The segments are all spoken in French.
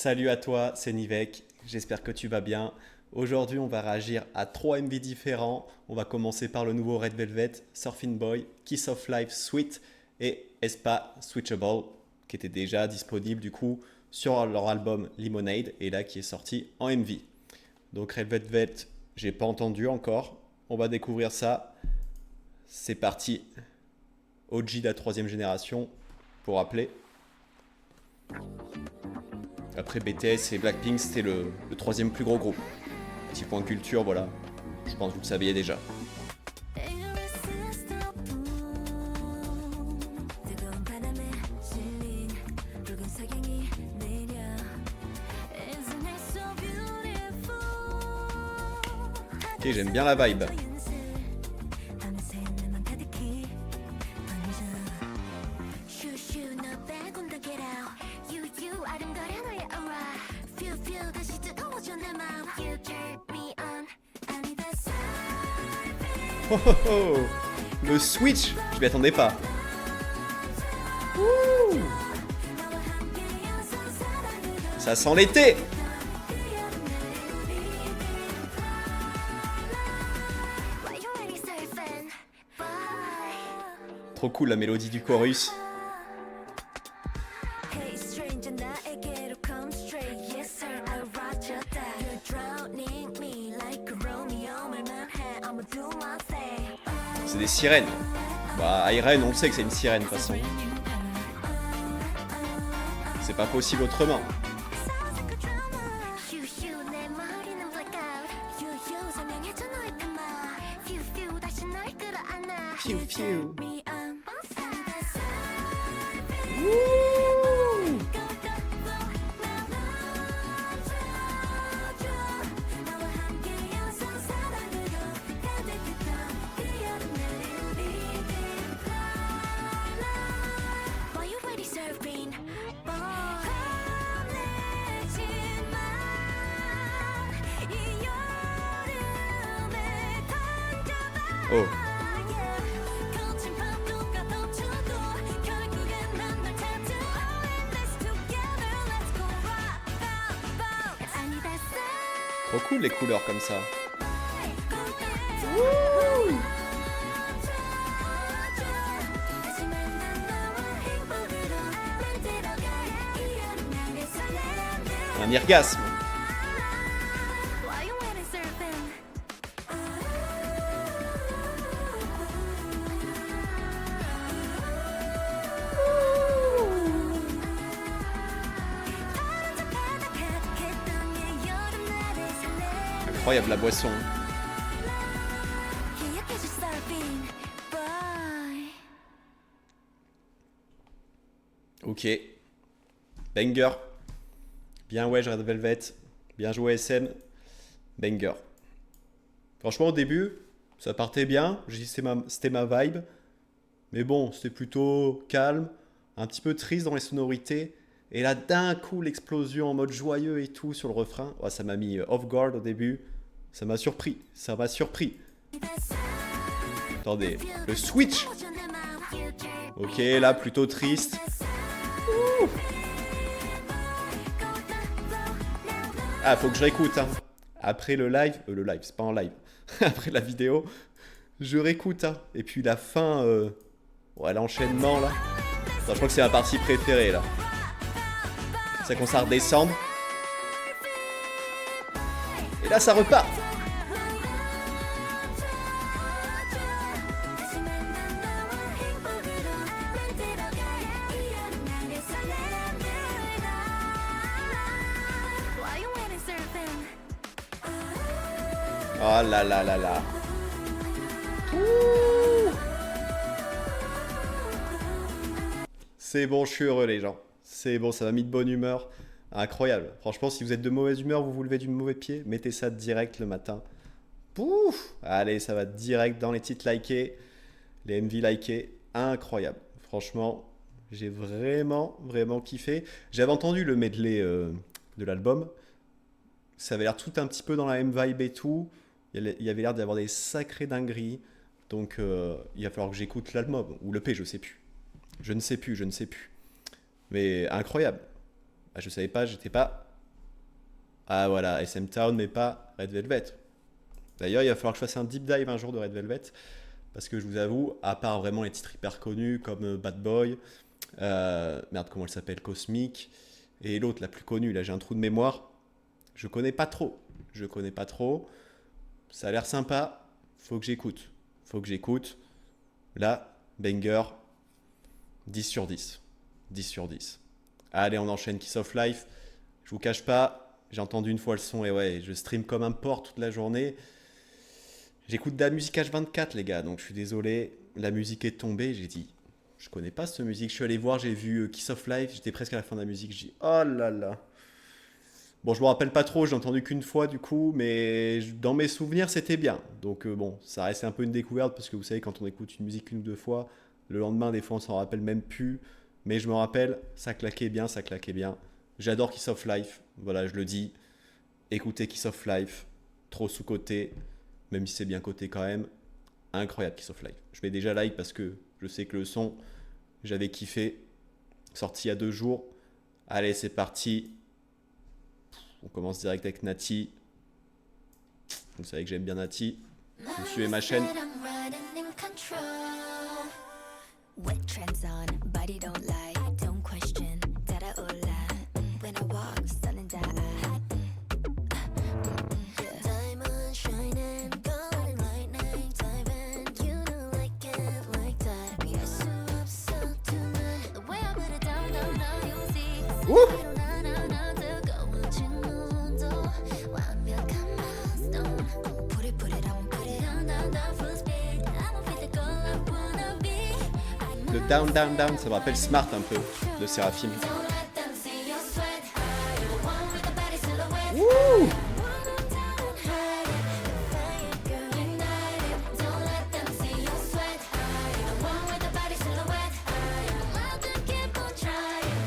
Salut à toi, c'est Nivek, j'espère que tu vas bien. Aujourd'hui, on va réagir à 3 MV différents. On va commencer par le nouveau Red Velvet, Surfing Boy, Kiss of Life Suite et Espa Switchable, qui était déjà disponible du coup sur leur album Lemonade et là qui est sorti en MV. Donc Red Velvet, j'ai pas entendu encore. On va découvrir ça. C'est parti. OG de la troisième génération, pour rappeler. Après BTS et Blackpink, c'était le troisième plus gros groupe. Petit point culture, voilà. Je pense que vous le saviez déjà. Ok, j'aime bien la vibe. Oh oh oh, le switch, je m'y attendais pas. Ouh, ça sent l'été. Trop cool la mélodie du chorus. C'est des sirènes. Bah, Irene, on le sait que c'est une sirène de toute façon. C'est pas possible autrement. Fiu, fiu. Wouh. Oh. Trop cool les couleurs comme ça. Wouh. Un orgasme. Incroyable la boisson. Ok. Banger. Bien ouais, Red Velvet. Bien joué SM. Banger. Franchement au début, ça partait bien. J'ai dit c'était ma vibe. Mais bon, c'était plutôt calme. Un petit peu triste dans les sonorités. Et là d'un coup l'explosion en mode joyeux et tout sur le refrain. Ouais, ça m'a mis off guard au début. Ça m'a surpris. Ça m'a surpris. Attendez. Le switch. Ok, là plutôt triste. Ouh. Ah, faut que je réécoute. Hein. Après le live, c'est pas en live. Après la vidéo, je réécoute. Hein. Et puis la fin, ouais, l'enchaînement là. Attends, je crois que c'est ma partie préférée là. Ça commence à redescendre. Et là, ça repart. Oh là là là là. Ouh. C'est bon, je suis heureux les gens. C'est bon, ça m'a mis de bonne humeur. Incroyable. Franchement, si vous êtes de mauvaise humeur, vous vous levez du mauvais pied, mettez ça direct le matin. Pouf. Allez, ça va direct dans les titres likés, les MV likés. Incroyable. Franchement, j'ai vraiment kiffé. J'avais entendu le medley de l'album. Ça avait l'air tout un petit peu dans la même vibe et tout. Il y avait l'air d'y avoir des sacrées dingueries. Donc, il va falloir que j'écoute l'album. Ou le P, je sais plus. Je ne sais plus. Mais incroyable. Ah, je savais pas, j'étais pas Ah voilà, SM Town, mais pas Red Velvet. D'ailleurs, il va falloir que je fasse un deep dive un jour de Red Velvet. Parce que je vous avoue, à part vraiment les titres hyper connus comme Bad Boy, merde, comment elle s'appelle, Cosmic, et l'autre, la plus connue, là j'ai un trou de mémoire, je connais pas trop. Je connais pas trop. Ça a l'air sympa, faut que j'écoute. Faut que j'écoute. Là, banger, 10 sur 10. 10 sur 10. Allez, on enchaîne Kiss of Life. Je vous cache pas, j'ai entendu une fois le son et ouais, je stream comme un porc toute la journée. J'écoute de la musique H24, les gars, donc je suis désolé. La musique est tombée, j'ai dit, je connais pas cette musique. Je suis allé voir, j'ai vu Kiss of Life, j'étais presque à la fin de la musique. J'ai dit, oh là là. Bon, je me rappelle pas trop, j'ai entendu qu'une fois du coup, mais dans mes souvenirs, c'était bien. Donc bon, ça reste un peu une découverte parce que vous savez, quand on écoute une musique une ou deux fois, le lendemain, des fois, on s'en rappelle même plus. Mais je me rappelle, ça claquait bien, ça claquait bien. J'adore Kiss of Life, voilà, je le dis. Écoutez Kiss of Life, trop sous-coté, même si c'est bien coté quand même. Incroyable Kiss of Life. Je mets déjà like parce que je sais que le son, j'avais kiffé. Sorti il y a 2 jours. Allez, c'est parti. On commence direct avec Nati. Vous savez que j'aime bien Nati. Vous suivez ma chaîne. Wet trends on, body don't lie, don't question, dada ola. When I walk, sun and diamond shining, golden lightning, diamond, you know like it like that. You're so tonight, the way I put it down, now you see. 완벽한 milestone. Put it on, full speed. I'ma be the girl I wanna be. Le down, down, down, ça me rappelle Smart un peu, de Seraphim. Wouh!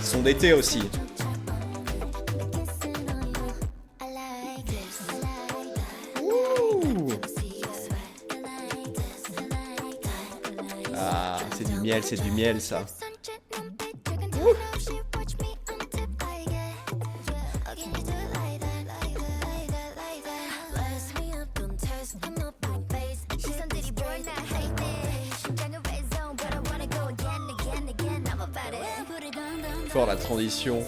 Son d'été aussi. Ah, c'est du miel ça. Fort la transition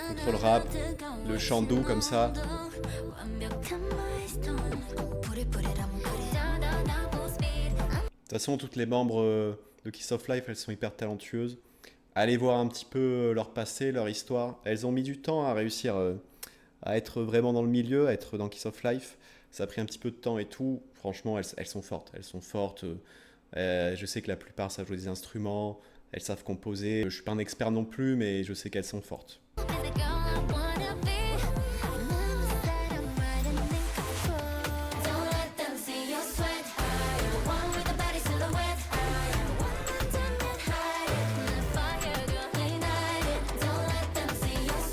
entre le rap, le chant doux comme ça. De toute façon, toutes les membres de Kiss of Life, elles sont hyper talentueuses. Allez voir un petit peu leur passé, leur histoire. Elles ont mis du temps à réussir à être vraiment dans le milieu, à être dans Kiss of Life. Ça a pris un petit peu de temps et tout. Franchement, elles sont fortes. Elles sont fortes. Je sais que la plupart savent jouer des instruments. Elles savent composer. Je suis pas un expert non plus, mais je sais qu'elles sont fortes.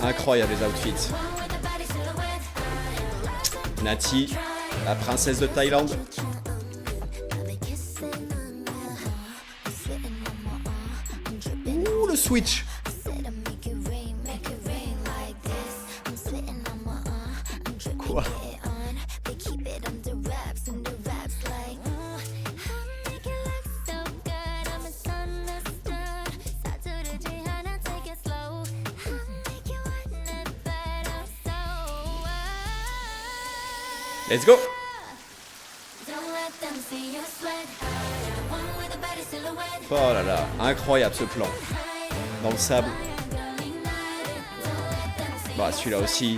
Incroyable les outfits. Nati, la princesse de Thaïlande. Ouh, le switch. Quoi? Let's go! Oh là là, incroyable ce plan. Dans le sable. Bah celui-là aussi.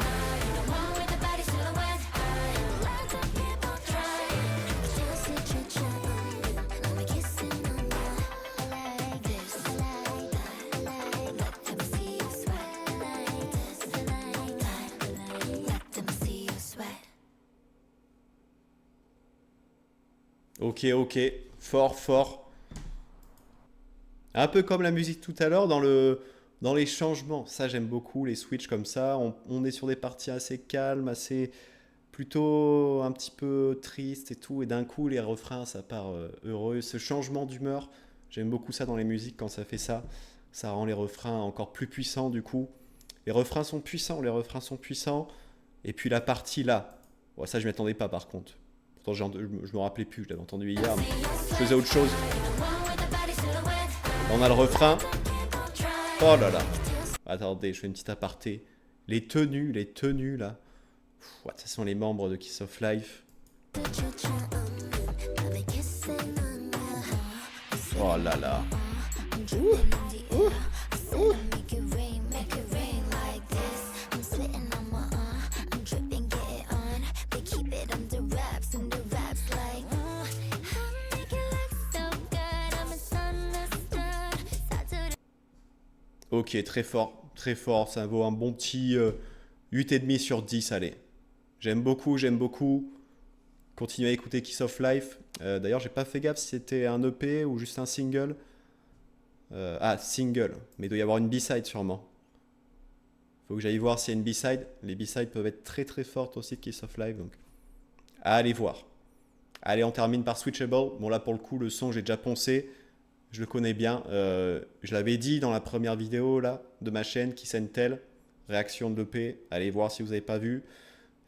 Ok, fort, fort. Un peu comme la musique tout à l'heure dans les changements. Ça, j'aime beaucoup les switches comme ça. On est sur des parties assez calmes, assez plutôt un petit peu tristes et tout. Et d'un coup, les refrains, ça part heureux. Ce changement d'humeur, j'aime beaucoup ça dans les musiques quand ça fait ça. Ça rend les refrains encore plus puissants du coup. Les refrains sont puissants, les refrains sont puissants. Et puis la partie là, bon, ça je m'y attendais pas par contre. Pourtant je me rappelais plus, je l'avais entendu hier, mais je faisais autre chose. On a le refrain. Oh là là. Attendez, je fais une petite aparté. Les tenues là. Pff, ça sont les membres de Kiss of Life. Oh là là. Ok, très fort, ça vaut un bon petit 8,5 sur 10, allez. J'aime beaucoup. Continuez à écouter Kiss of Life. D'ailleurs, j'ai pas fait gaffe si c'était un EP ou juste un single. Single, mais il doit y avoir une B-side sûrement. Faut que j'aille voir s'il y a une B-side. Les B-sides peuvent être très fortes aussi de Kiss of Life, donc allez voir. Allez, on termine par Switchable. Bon là pour le coup, le son j'ai déjà poncé. Je le connais bien. Je l'avais dit dans la première vidéo là, de ma chaîne, Kiss and Tell, réaction de l'EP. Allez voir si vous n'avez pas vu.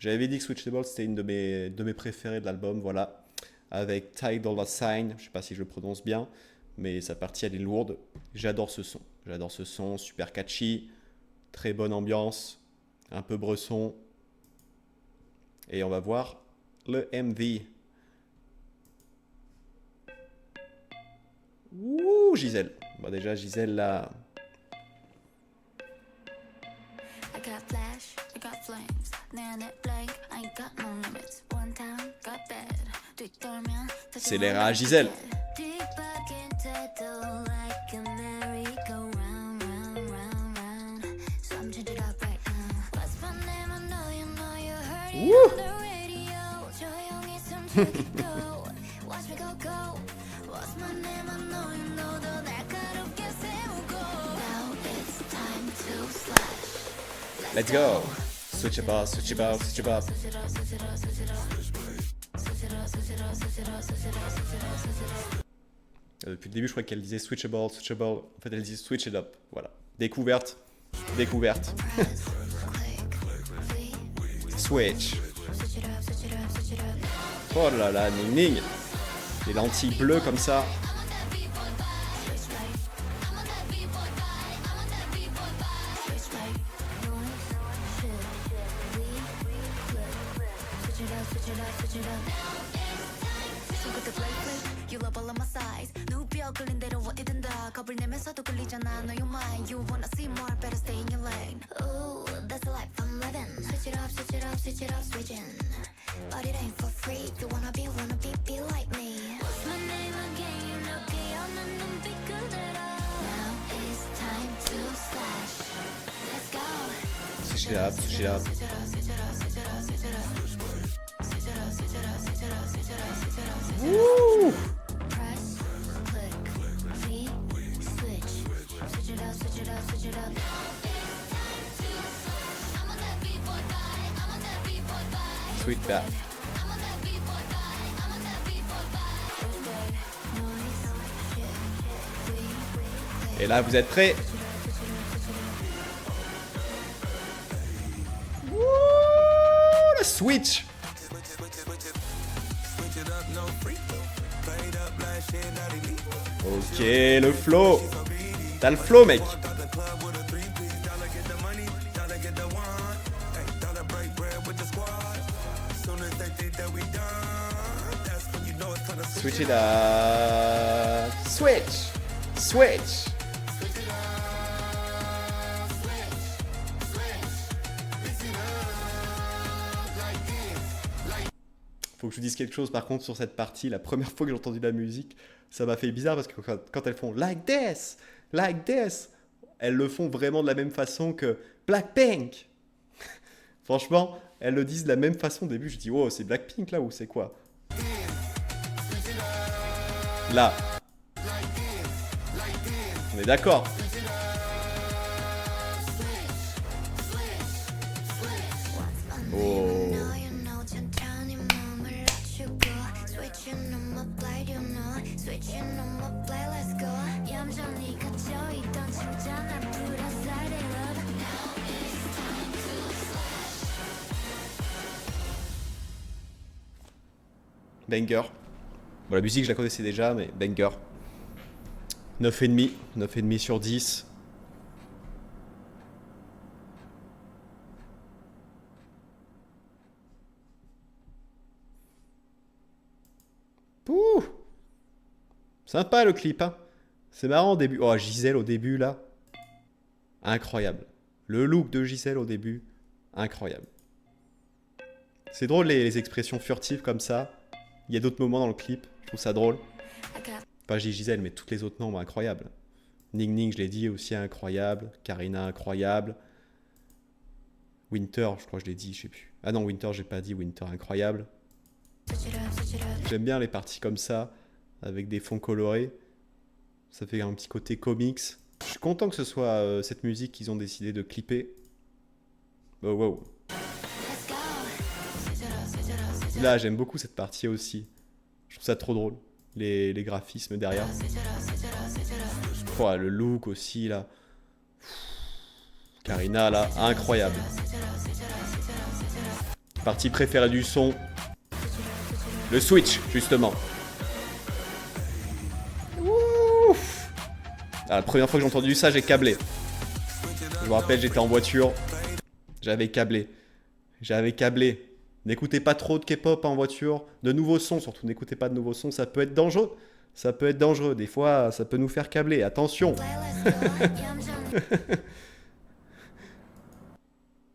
J'avais dit que Switchable c'était une de mes préférées de l'album, voilà. Avec Ty Dolla $ign, je sais pas si je le prononce bien, mais sa partie elle est lourde. J'adore ce son, super catchy, très bonne ambiance, un peu bresson. Et on va voir le MV. Ouh, Gisèle. Bon, déjà, Gisèle, là. C'est l'air à Gisèle. Ouh. Let's go. Switch it up. Depuis le début, je crois qu'elle disait switchable. En fait, elle disait switch it up. Voilà. Découverte. Switch. Oh là là, Ning. Les lentilles bleues comme ça. Switch it up. Woo! Sweet that. Et là, vous êtes prêts? Wouh, le switch! Ok, le flow. T'as le flow, mec. Switch it up. Switch. Faut que je vous dise quelque chose par contre sur cette partie. La première fois que j'ai entendu la musique, ça m'a fait bizarre parce que quand elles font like this, elles le font vraiment de la même façon que Blackpink. Franchement, elles le disent de la même façon au début. Je dis, oh, c'est Blackpink là ou c'est quoi? Là. On est d'accord. Oh. Banger. Bon, la musique, je la connaissais déjà, mais banger. 9,5. 9,5 sur 10. Pouh! Sympa le clip, hein. C'est marrant au début. Oh, Gisèle au début, là. Incroyable. Le look de Gisèle au début, incroyable. C'est drôle les expressions furtives comme ça. Il y a d'autres moments dans le clip, je trouve ça drôle. Pas je dis Gisèle, mais toutes les autres nombres, incroyables. Ning Ning, je l'ai dit, aussi incroyable. Karina, incroyable. Winter, je crois que je l'ai dit, je sais plus. Ah non, Winter, j'ai pas dit. Winter, incroyable. J'aime bien les parties comme ça, avec des fonds colorés. Ça fait un petit côté comics. Je suis content que ce soit cette musique qu'ils ont décidé de clipper. Oh, wow. Là, j'aime beaucoup cette partie aussi. Je trouve ça trop drôle. Les graphismes derrière. Oh, le look aussi, là. Karina, là, incroyable. Partie préférée du son. Le switch, justement. Ouf. Ah, la première fois que j'ai entendu ça, j'ai câblé. Je me rappelle, j'étais en voiture. J'avais câblé. N'écoutez pas trop de K-pop en voiture. De nouveaux sons, surtout, n'écoutez pas de nouveaux sons. Ça peut être dangereux. Des fois, ça peut nous faire câbler. Attention.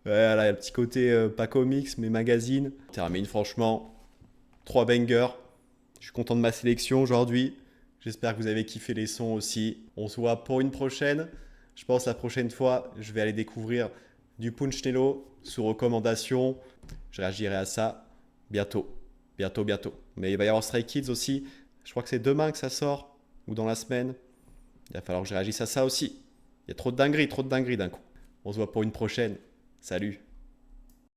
Voilà, il y a le petit côté pas comics, mais magazine. Termine, franchement. 3 bangers. Je suis content de ma sélection aujourd'hui. J'espère que vous avez kiffé les sons aussi. On se voit pour une prochaine. Je pense la prochaine fois, je vais aller découvrir du Punchnello sous recommandation. Je réagirai à ça bientôt. Mais il va y avoir Stray Kids aussi. Je crois que c'est demain que ça sort ou dans la semaine. Il va falloir que je réagisse à ça aussi. Il y a trop de dingueries d'un coup. On se voit pour une prochaine. Salut.